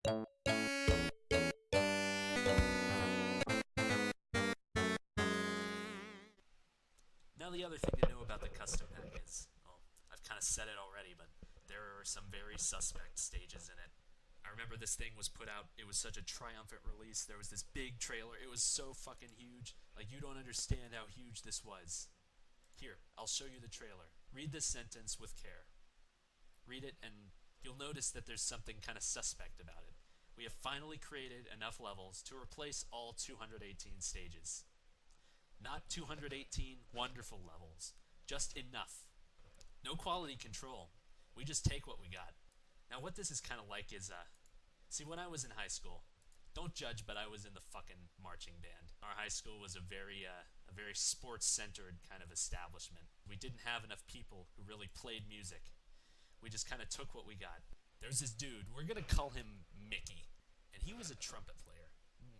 Now the other thing to know about the custom pack is, well, I've kind of said it already, but there are some very suspect stages in it. I remember this thing was put out, it was such a triumphant release. There was this big trailer. It was so fucking huge. Like, you don't understand how huge this was. Here, I'll show you the trailer. Read this sentence with care. Read it, and you'll notice that there's something kind of suspect about it. We have finally created enough levels to replace all 218 stages. Not 218 wonderful levels, just enough. No quality control. We just take what we got. Now, what this is kind of like is, see, when I was in high school, don't judge, but I was in the fucking marching band. Our high school was a very sports-centered kind of establishment. We didn't have enough people who really played music. We just kind of took what we got. There's this dude. We're gonna call him Mickey, and he was a trumpet player.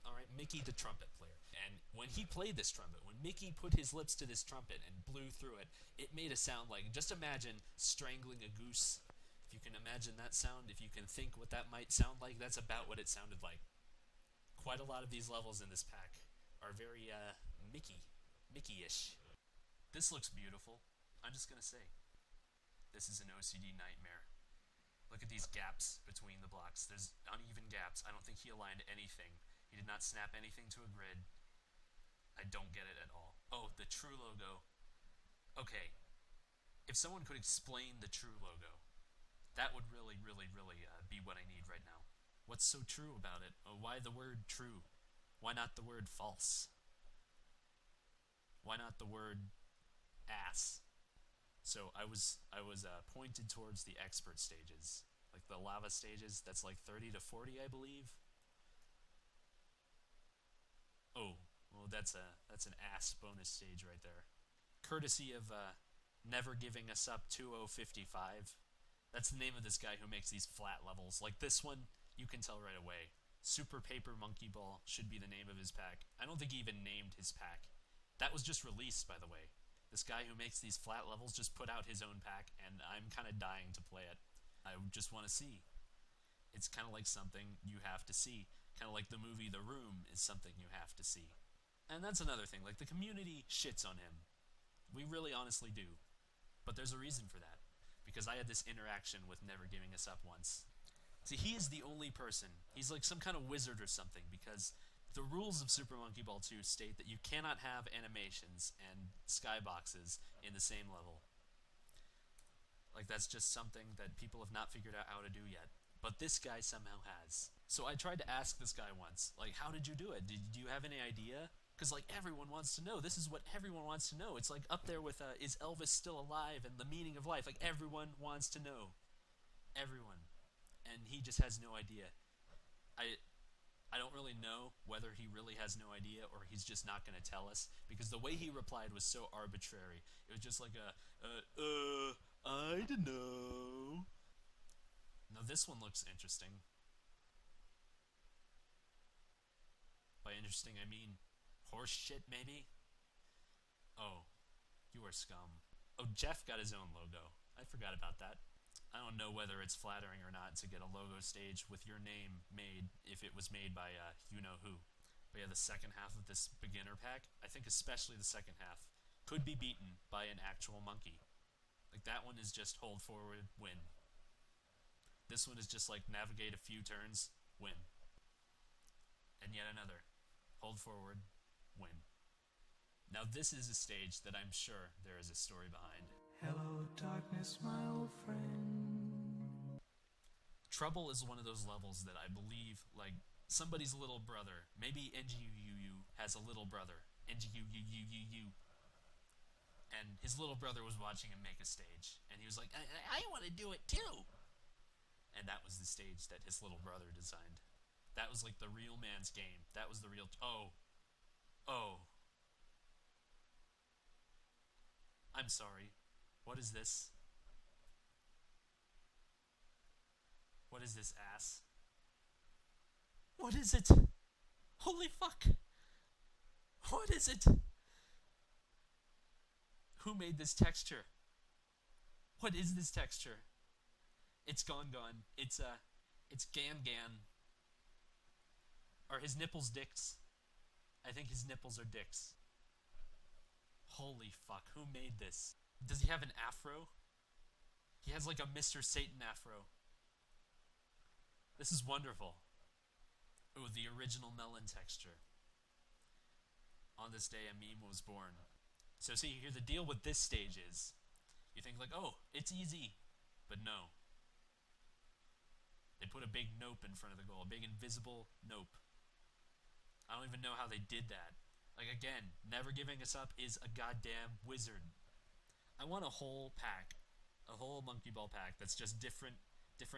All right, Mickey the trumpet player. And when he played this trumpet, when Mickey put his lips to this trumpet and blew through it, it made a sound like, just imagine strangling a goose. If you can imagine that sound, if you can think what that might sound like, that's about what it sounded like. Quite a lot of these levels in this pack are very Mickey-ish. This looks beautiful. I'm just gonna say, this is an OCD nightmare. Look at these gaps between the blocks. There's uneven gaps. I don't think he aligned anything. He did not snap anything to a grid. I don't get it at all. Oh, the true logo. Okay, if someone could explain the true logo, that would really, really, really be what I need right now. What's so true about it? Oh, why the word true? Why not the word false? Why not the word ass? So I was pointed towards the expert stages, like the lava stages. That's like 30 to 40, I believe. Oh, well, that's an ass bonus stage right there. Courtesy of Never Giving Us Up 2055. That's the name of this guy who makes these flat levels. Like this one, you can tell right away. Super Paper Monkey Ball should be the name of his pack. I don't think he even named his pack. That was just released, by the way. This guy who makes these flat levels just put out his own pack, and I'm kind of dying to play it. I just want to see. It's kind of like something you have to see. Kind of like the movie The Room is something you have to see. And that's another thing. Like, the community shits on him. We really honestly do. But there's a reason for that. Because I had this interaction with Never Giving Us Up once. See, he is the only person. He's like some kind of wizard or something, because the rules of Super Monkey Ball 2 state that you cannot have animations and skyboxes in the same level. Like, that's just something that people have not figured out how to do yet. But this guy somehow has. So I tried to ask this guy once, like, how did you do it? Do you have any idea? Because, like, everyone wants to know. This is what everyone wants to know. It's like up there with, is Elvis still alive and the meaning of life? Like, everyone wants to know. Everyone. And he just has no idea. I I don't really know whether he really has no idea or he's just not going to tell us, because the way he replied was so arbitrary. It was just like I don't know. Now this one looks interesting. By interesting, I mean horse shit, maybe? Oh, you are scum. Oh, Jeff got his own logo. I forgot about that. I don't know whether it's flattering or not to get a logo stage with your name made if it was made by you know who. But yeah, the second half of this beginner pack, I think especially the second half, could be beaten by an actual monkey. Like, that one is just hold forward, win. This one is just like navigate a few turns, win. And yet another. Hold forward, win. Now this is a stage that I'm sure there is a story behind. Hello, darkness, my old friend. Trouble is one of those levels that I believe, like, somebody's little brother, maybe NGUUU has a little brother, NGUUUU, and his little brother was watching him make a stage, and he was like, I want to do it too! And that was the stage that his little brother designed. That was like the real man's game. That was the real... Oh. I'm sorry. What is this? What is this, ass? What is it? Holy fuck! What is it? Who made this texture? What is this texture? It's gone. It's Gan Gan. Are his nipples dicks? I think his nipples are dicks. Holy fuck, who made this? Does he have an afro? He has like a Mr. Satan afro. This is wonderful. Oh, the original melon texture. On this day, a meme was born. So see here, the deal with this stage is, you think like, oh, it's easy. But no. They put a big nope in front of the goal. A big invisible nope. I don't even know how they did that. Like, again, Never Giving Us Up is a goddamn wizard. I want a whole pack. A whole Monkey Ball pack that's just different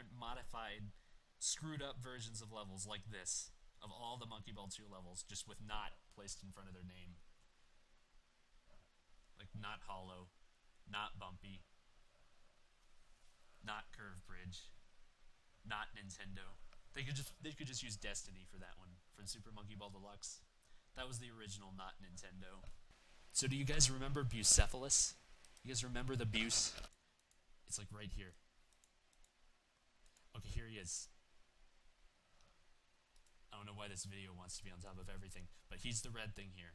modified, screwed up versions of levels like this. Of all the Monkey Ball 2 levels, just with not placed in front of their name. Like, not hollow, not bumpy, not curve bridge, not Nintendo. They could just use Destiny for that one, for the Super Monkey Ball Deluxe. That was the original not Nintendo. So do you guys remember Bucephalus? You guys remember the Buse? It's like right here. Okay, here he is. I don't know why this video wants to be on top of everything, but he's the red thing here.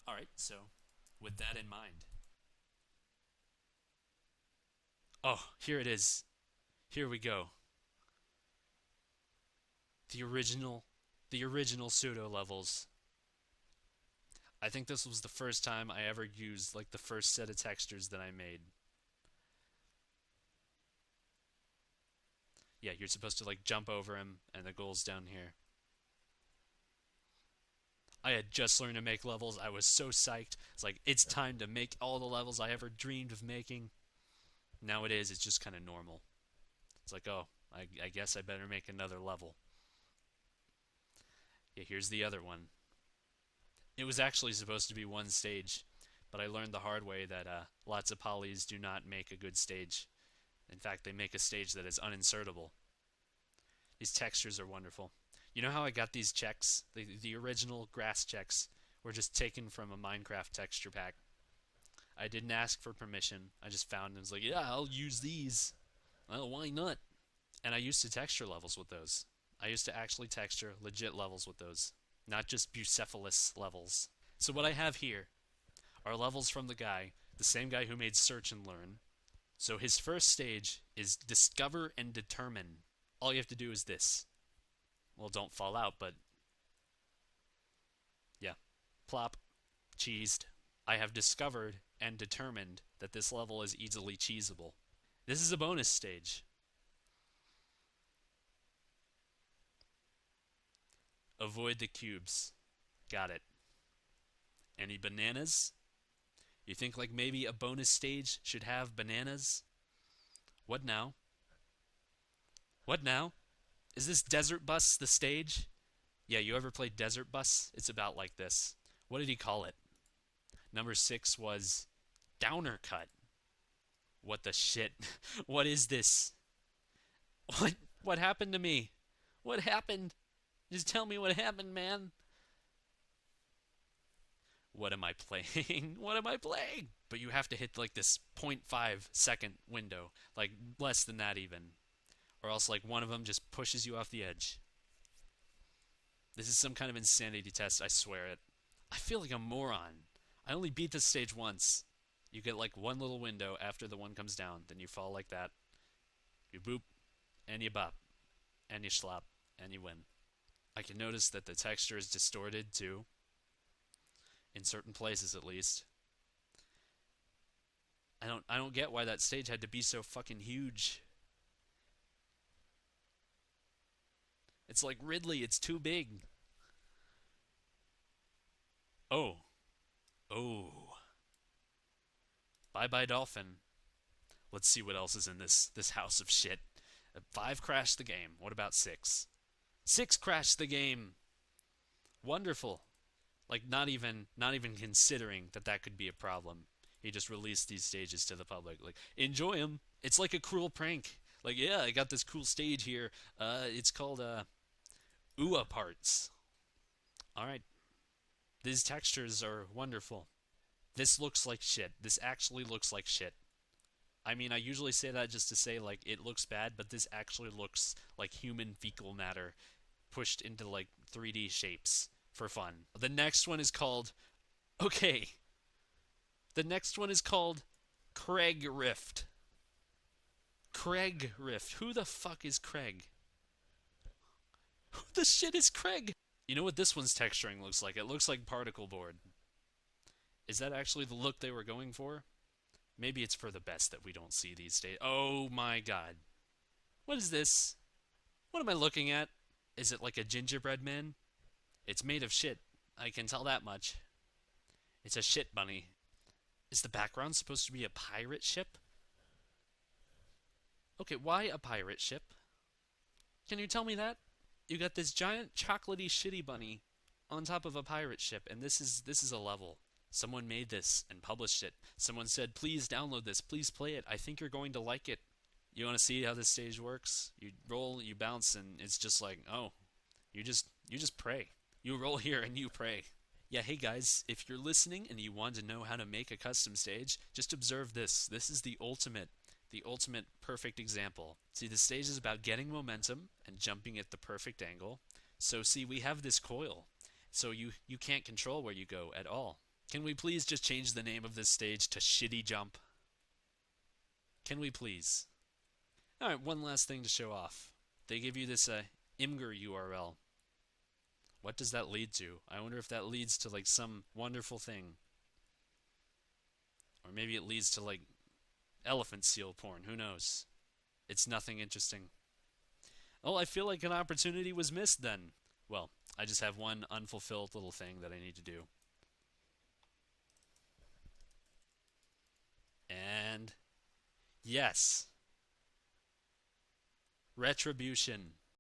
Alright, so with that in mind. Oh, here it is. Here we go. The original pseudo levels. I think this was the first time I ever used like the first set of textures that I made. Yeah, you're supposed to like jump over him and the goal's down here. I had just learned to make levels. I was so psyched. It's like, it's time to make all the levels I ever dreamed of making. Nowadays, it's just kind of normal. It's like, oh, I guess I better make another level. Yeah, here's the other one. It was actually supposed to be one stage, but I learned the hard way that lots of polys do not make a good stage. In fact, they make a stage that is uninsertable. These textures are wonderful. You know how I got these checks? The original grass checks were just taken from a Minecraft texture pack. I didn't ask for permission. I just found them and was like, yeah, I'll use these. Well, why not? And I used to texture levels with those. I used to actually texture legit levels with those, not just Bucephalus levels. So what I have here are levels from the same guy who made Search and Learn. So his first stage is Discover and Determine. All you have to do is this. Well, don't fall out, but yeah. Plop. Cheesed. I have discovered and determined that this level is easily cheesable. This is a bonus stage. Avoid the cubes. Got it. Any bananas? You think like maybe a bonus stage should have bananas? What now? What now? Is this Desert Bus the stage? Yeah, you ever played Desert Bus? It's about like this. What did he call it? Number 6 was Downer Cut. What the shit? What is this? What happened to me? What happened? Just tell me what happened, man. What am I playing? What am I playing? But you have to hit like this 0.5 second window. Like less than that even. Or else like one of them just pushes you off the edge. This is some kind of insanity test, I swear it. I feel like a moron. I only beat this stage once. You get like one little window after the one comes down. Then you fall like that. You boop. And you bop. And you slop. And you win. I can notice that the texture is distorted too. In certain places at least. I don't get why that stage had to be so fucking huge. It's like Ridley, it's too big. Oh. Oh. Bye-bye dolphin. Let's see what else is in this house of shit. 5 crashed the game. What about 6? 6 crashed the game. Wonderful. Like not even considering that could be a problem. He just released these stages to the public. Like, enjoy them. It's like a cruel prank. Like, yeah, I got this cool stage here. It's called UA parts. All right. These textures are wonderful. This looks like shit. This actually looks like shit. I mean, I usually say that just to say, like, it looks bad, but this actually looks like human fecal matter pushed into like 3D shapes for fun. The next one is called okay. The next one is called Craig Rift. Craig Rift. Who the fuck is Craig? Who the shit is Craig? You know what this one's texturing looks like? It looks like particle board. Is that actually the look they were going for? Maybe it's for the best that we don't see these days. Oh my god. What is this? What am I looking at? Is it like a gingerbread man? It's made of shit. I can tell that much. It's a shit bunny. Is the background supposed to be a pirate ship? Okay, why a pirate ship? Can you tell me that? You got this giant chocolatey shitty bunny on top of a pirate ship, and this is a level. Someone made this and published it. Someone said, please download this, please play it. I think you're going to like it. You want to see how this stage works? You roll, you bounce, and it's just like, oh, you just pray. You roll here and you pray. Yeah, hey guys, if you're listening and you want to know how to make a custom stage, just observe this. This is the ultimate perfect example. See, the stage is about getting momentum and jumping at the perfect angle. So see, we have this coil. So you can't control where you go at all. Can we please just change the name of this stage to Shitty Jump? Can we please? Alright, one last thing to show off. They give you this Imgur URL. What does that lead to? I wonder if that leads to like some wonderful thing. Or maybe it leads to like elephant seal porn. Who knows? It's nothing interesting. Oh, I feel like an opportunity was missed then. Well, I just have one unfulfilled little thing that I need to do. And yes. Retribution.